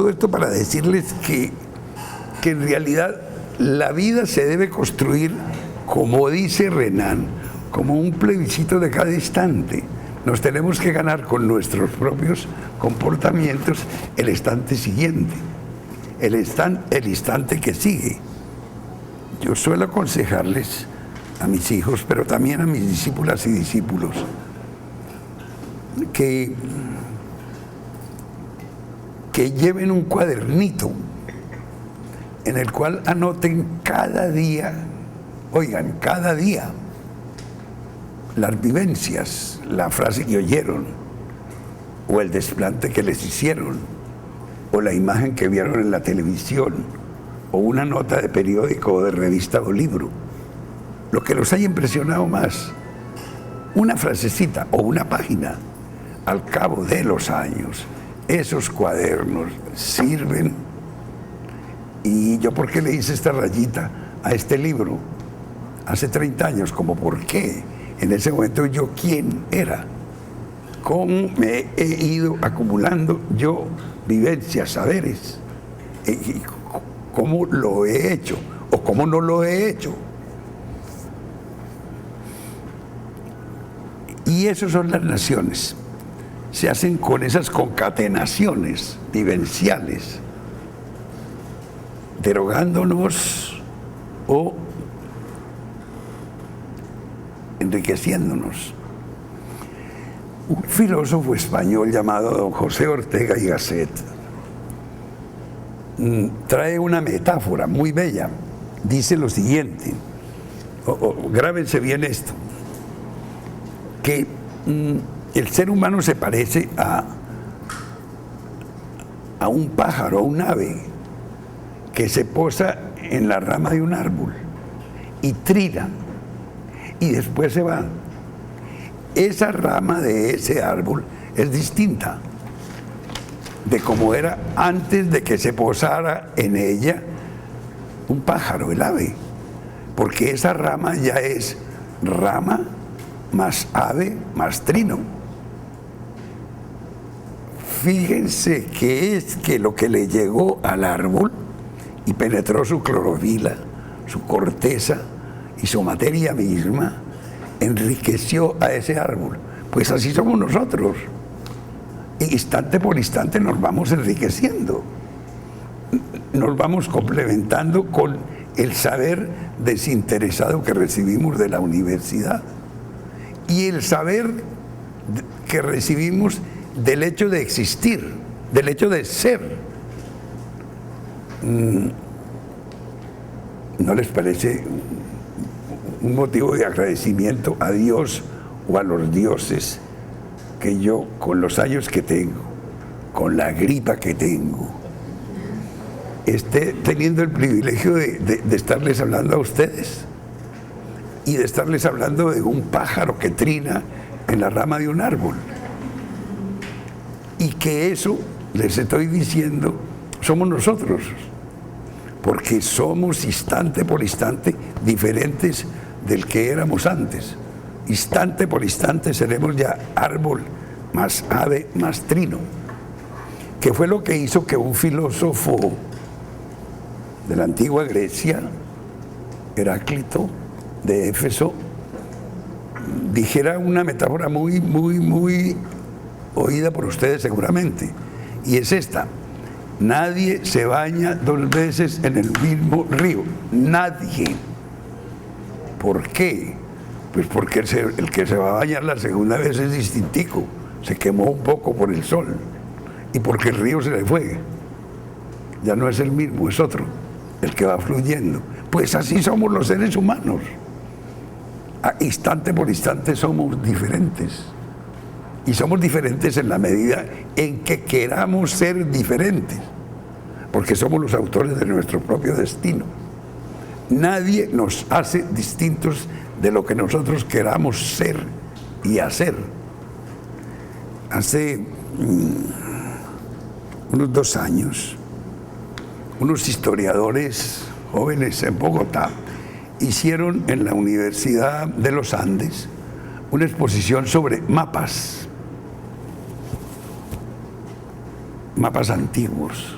todo esto para decirles que en realidad la vida se debe construir, como dice Renan, como un plebiscito de cada instante. Nos tenemos que ganar con nuestros propios comportamientos el instante siguiente, el instante que sigue. Yo suelo aconsejarles a mis hijos, pero también a mis discípulas y discípulos, que lleven un cuadernito en el cual anoten cada día, oigan, cada día, las vivencias, la frase que oyeron, o el desplante que les hicieron, o la imagen que vieron en la televisión, o una nota de periódico, o de revista o libro, lo que los haya impresionado más, una frasecita o una página. Al cabo de los años, esos cuadernos sirven. Y yo, ¿por qué le hice esta rayita a este libro hace 30 años? Como, ¿por qué? En ese momento, yo, ¿quién era? ¿Cómo me he ido acumulando yo vivencias, saberes? ¿Cómo lo he hecho? ¿O cómo no lo he hecho? Y esas son las naciones. Se hacen con esas concatenaciones vivenciales, derogándonos o enriqueciéndonos. Un filósofo español llamado don José Ortega y Gasset trae una metáfora muy bella. Dice lo siguiente, grábense bien esto, que el ser humano se parece a un pájaro, a un ave que se posa en la rama de un árbol y trina y después se va. Esa rama de ese árbol es distinta de como era antes de que se posara en ella un pájaro, el ave, porque esa rama ya es rama más ave más trino. Fíjense que es que lo que le llegó al árbol y penetró su clorofila, su corteza y su materia misma, enriqueció a ese árbol. Pues así somos nosotros. Instante por instante nos vamos enriqueciendo, nos vamos complementando con el saber desinteresado que recibimos de la universidad y el saber que recibimos del hecho de existir, del hecho de ser. ¿No les parece un motivo de agradecimiento a Dios o a los dioses que yo, con los años que tengo, con la gripa que tengo, esté teniendo el privilegio de estarles hablando a ustedes y de estarles hablando de un pájaro que trina en la rama de un árbol? Y que eso, les estoy diciendo, somos nosotros, porque somos instante por instante diferentes del que éramos antes. Instante por instante seremos ya árbol más ave más trino, que fue lo que hizo que un filósofo de la antigua Grecia, Heráclito de Éfeso, dijera una metáfora muy oída por ustedes seguramente, y es esta: nadie se baña 2 veces en el mismo río, nadie. ¿Por qué? Pues porque el que se va a bañar la segunda vez es distintico, se quemó un poco por el sol, y porque el río se le fue, ya no es el mismo, es otro, el que va fluyendo. Pues así somos los seres humanos, a instante por instante somos diferentes, y somos diferentes en la medida en que queramos ser diferentes, porque somos los autores de nuestro propio destino. Nadie nos hace distintos de lo que nosotros queramos ser y hacer. Hace unos 2 años, unos historiadores jóvenes en Bogotá hicieron en la Universidad de los Andes una exposición sobre mapas antiguos,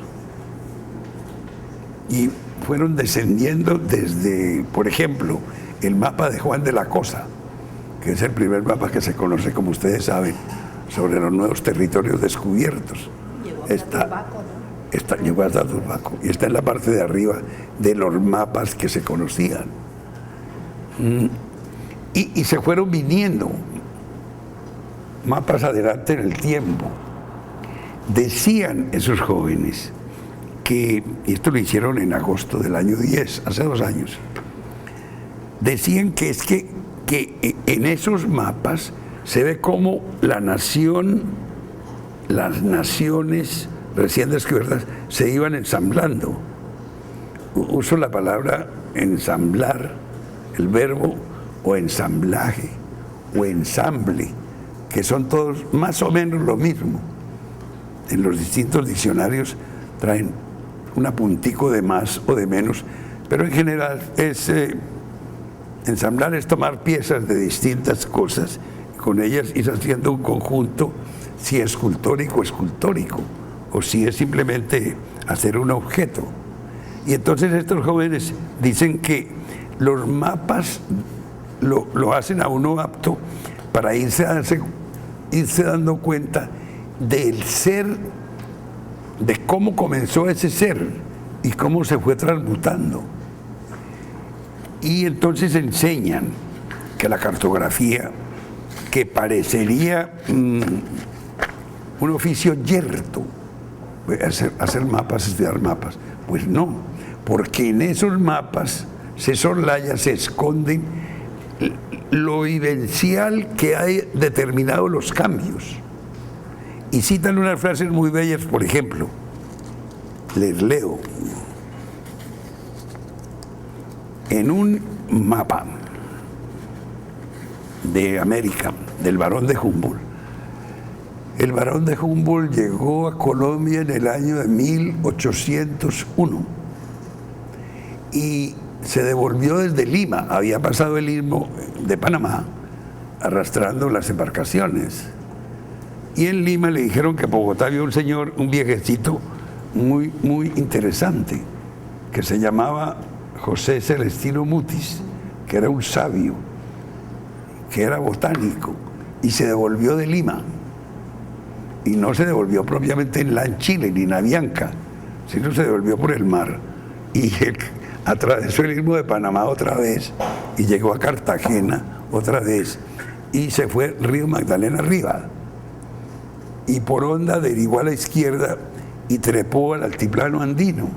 y fueron descendiendo desde, por ejemplo, el mapa de Juan de la Cosa, que es el primer mapa que se conoce, como ustedes saben, sobre los nuevos territorios descubiertos. Llegó hasta Turbaco y está en la parte de arriba de los mapas que se conocían. Y se fueron viniendo mapas adelante en el tiempo. Decían esos jóvenes que, y esto lo hicieron en agosto del año 10, hace 2 años, decían que es que en esos mapas se ve cómo las naciones recién descubiertas se iban ensamblando. Uso la palabra ensamblar, el verbo, o ensamblaje, o ensamble, que son todos más o menos lo mismo. En los distintos diccionarios traen un apuntico de más o de menos, pero en general ensamblar es tomar piezas de distintas cosas y con ellas ir haciendo un conjunto, si es escultórico, o si es simplemente hacer un objeto. Y entonces estos jóvenes dicen que los mapas lo hacen a uno apto para irse dando cuenta del ser, de cómo comenzó ese ser y cómo se fue transmutando. Y entonces enseñan que la cartografía, que parecería un oficio yerto, hacer mapas, estudiar mapas, pues no, porque en esos mapas se soslaya, se esconden lo vivencial que hay determinado los cambios. Y citan unas frases muy bellas, por ejemplo, les leo. En un mapa de América, del Barón de Humboldt, el Barón de Humboldt llegó a Colombia en el año de 1801 y se devolvió desde Lima. Había pasado el istmo de Panamá arrastrando las embarcaciones. Y en Lima le dijeron que en Bogotá había un señor, un viejecito muy, muy interesante, que se llamaba José Celestino Mutis, que era un sabio, que era botánico, y se devolvió de Lima. Y no se devolvió propiamente en Chile ni en Avianca, sino se devolvió por el mar. Y él atravesó el istmo de Panamá otra vez y llegó a Cartagena otra vez y se fue Río Magdalena arriba. Y por onda derivó a la izquierda y trepó al altiplano andino.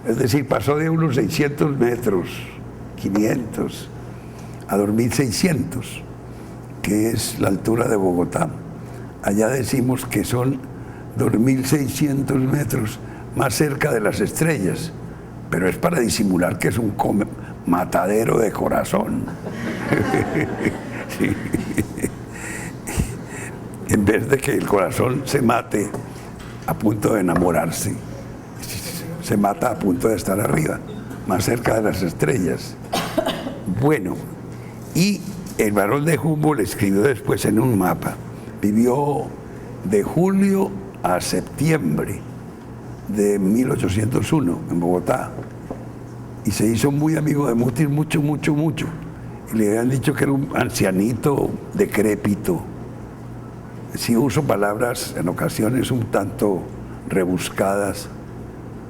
Es decir, pasó de unos 600 metros, 500, a 2.600, que es la altura de Bogotá. Allá decimos que son 2.600 metros más cerca de las estrellas, pero es para disimular que es un matadero de corazón. Sí. En vez de que el corazón se mate a punto de enamorarse, se mata a punto de estar arriba, más cerca de las estrellas. Bueno, y el Barón de Humboldt escribió después en un mapa, vivió de julio a septiembre de 1801 en Bogotá y se hizo muy amigo de Mutis, mucho. Y le habían dicho que era un ancianito decrépito. Si uso palabras en ocasiones un tanto rebuscadas,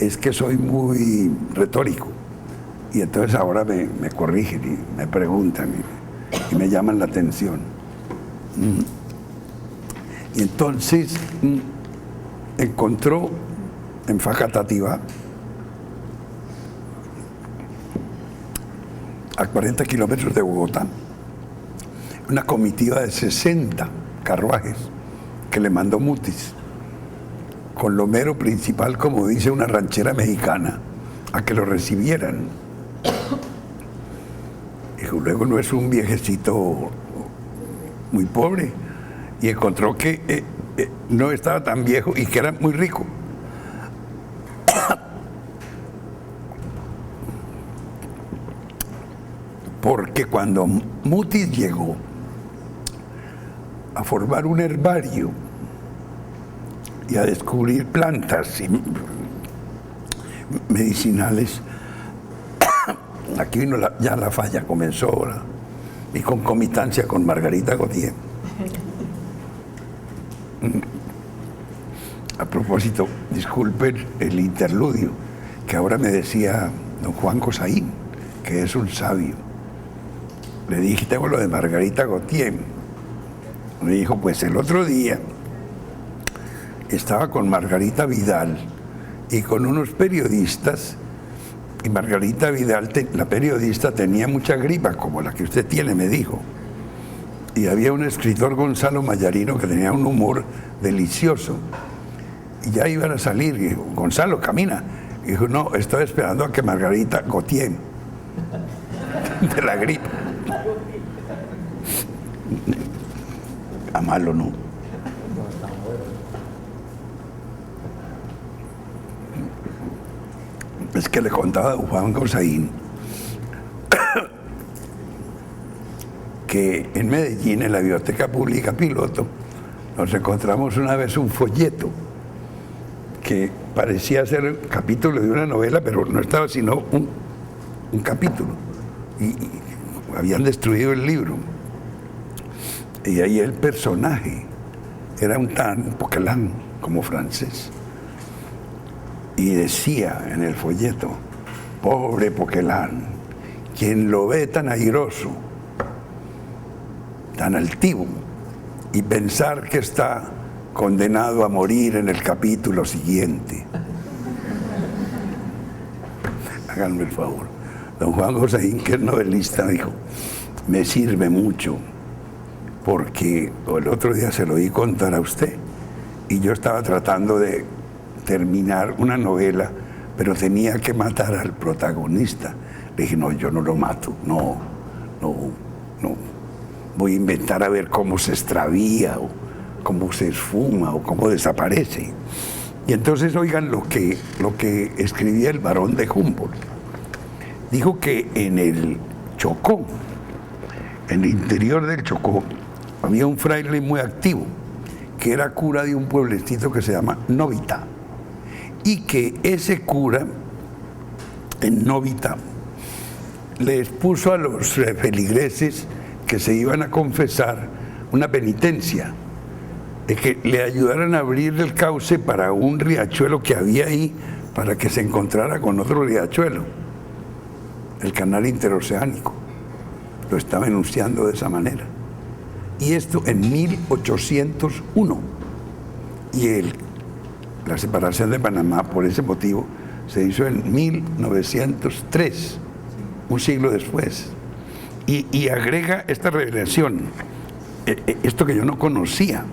es que soy muy retórico. Y entonces ahora me corrigen y me preguntan y me llaman la atención. Y entonces encontró en Facatativá, a 40 kilómetros de Bogotá, una comitiva de 60 carruajes que le mandó Mutis, con lo mero principal, como dice una ranchera mexicana, a que lo recibieran. Y luego no es un viejecito muy pobre, y encontró que no estaba tan viejo y que era muy rico. Porque cuando Mutis llegó a formar un herbario y a descubrir plantas, medicinales. Aquí vino ya la falla, comenzó mi concomitancia con Margarita Gautier. A propósito, disculpen el interludio, que ahora me decía don Juan Cosaín, que es un sabio. Le dije, tengo lo de Margarita Gautier. Me dijo, pues el otro día estaba con Margarita Vidal y con unos periodistas, y Margarita Vidal, la periodista, tenía mucha gripa, como la que usted tiene, me dijo. Y había un escritor, Gonzalo Mayarino, que tenía un humor delicioso. Y ya iban a salir, y dijo, Gonzalo, camina. Y dijo, no, estoy esperando a que Margarita Gautier, de la gripe. A malo, ¿no? Es que le contaba a Juan Cosaín que en Medellín, en la Biblioteca Pública Piloto, nos encontramos una vez un folleto que parecía ser el capítulo de una novela, pero no estaba sino un capítulo. Y habían destruido el libro. Y ahí el personaje era un Poquelin, como francés. Y decía en el folleto, pobre Poquelin, quien lo ve tan airoso, tan altivo, y pensar que está condenado a morir en el capítulo siguiente. Háganme el favor. Don Juan Cosaín, que es novelista, dijo, me sirve mucho, porque el otro día se lo oí contar a usted, y yo estaba tratando de terminar una novela, pero tenía que matar al protagonista. Le dije, no, yo no lo mato, no. Voy a inventar a ver cómo se extravía, o cómo se esfuma, o cómo desaparece. Y entonces oigan lo que escribía el barón de Humboldt. Dijo que en el Chocó, en el interior del Chocó, había un fraile muy activo, que era cura de un pueblecito que se llama Novita. Y que ese cura, en Novita, les puso a los feligreses que se iban a confesar una penitencia, de que le ayudaran a abrir el cauce para un riachuelo que había ahí, para que se encontrara con otro riachuelo, el canal interoceánico. Lo estaba enunciando de esa manera. Y esto en 1801. Y la separación de Panamá, por ese motivo, se hizo en 1903, un siglo después. Y agrega esta revelación, esto que yo no conocía.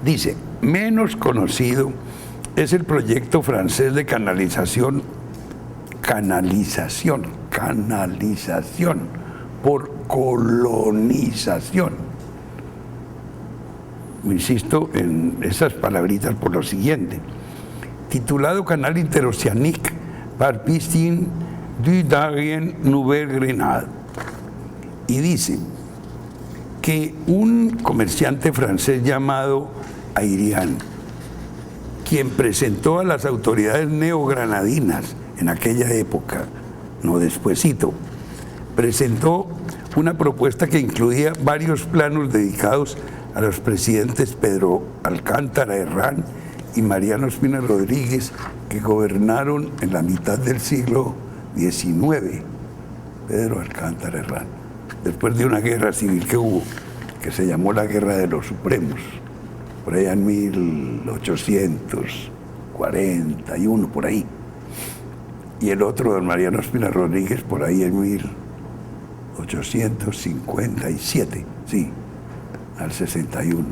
Dice, menos conocido es el proyecto francés de canalización por colonización. Insisto en esas palabritas por lo siguiente, titulado Canal Interoceanique par piscine du Darien Nouvelle-Grenade, y dice que un comerciante francés llamado Airian, quien presentó a las autoridades neogranadinas en aquella época, no despuesito, presentó una propuesta que incluía varios planos dedicados a los presidentes Pedro Alcántara Herrán y Mariano Espina Rodríguez, que gobernaron en la mitad del siglo XIX. Pedro Alcántara Herrán, después de una guerra civil que hubo, que se llamó la Guerra de los Supremos, por allá en 1841, por ahí. Y el otro, don Mariano Espina Rodríguez, por ahí en 1857, sí, al 61.